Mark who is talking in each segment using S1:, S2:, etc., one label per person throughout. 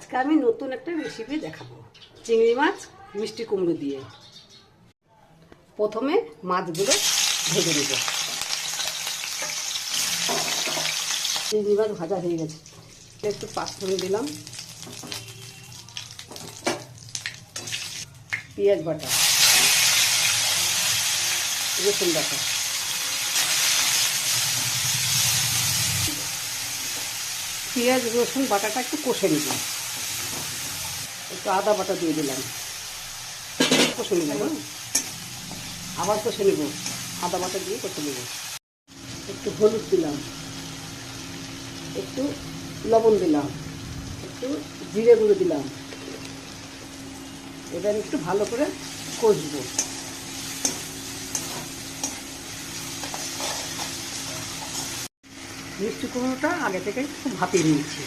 S1: আজকে আমি নতুন একটা রেসিপি দেখাবো, চিংড়ি মাছ মিষ্টি কুমড়ো দিয়ে। প্রথমে মাছগুলো ভেজে নেব। চিংড়ি মাছ ভাজা হয়ে গেছে, একটু পাঁচফোড়ন দিলাম, পেঁয়াজ বাটা, রসুন বাটা, পেঁয়াজ রসুন বাটাটা একটু কষে নিব, একটু আদা বাটা দিয়ে দিলাম, কষে নিব, আবার কষে নেব, আদা বাটা দিয়ে কষে নেব, একটু হলুদ দিলাম, একটু লবণ দিলাম, একটু জিরে গুঁড়ো দিলাম। এবার একটু ভালো করে কষবো। মিষ্টি কুমড়োটা আগে থেকে একটু ভাপিয়ে নিয়েছি,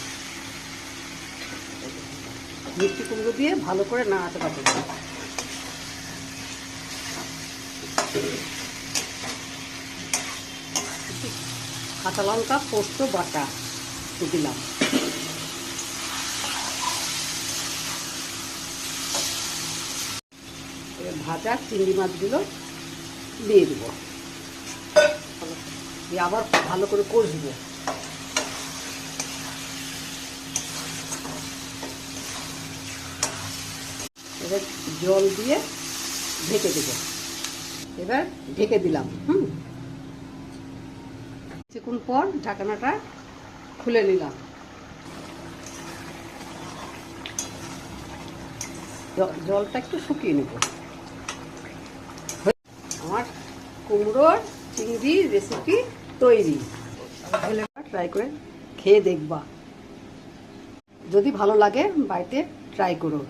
S1: মিষ্টি কুমড়ো দিয়ে ভালো করে নাড়াতে পারবো। কাঁচা লঙ্কা পোস্ত বাটা দিলাম, ভাজা চিংড়ি মাছগুলো দিয়ে দেবো, দিয়ে আবার ভালো করে কষবো। এবার জল দিয়ে ঢেকে দেবো। এবার ঢেকে দিলাম। কিছুক্ষণ পর ঢাকনাটা খুলে নিলাম। জলটা একটু শুকিয়ে নেব। আমার কুমড়োর চিংড়ি রেসিপি তৈরি। ট্রাই করে খেয়ে দেখবা, যদি ভালো লাগে বাড়িতে ট্রাই করো।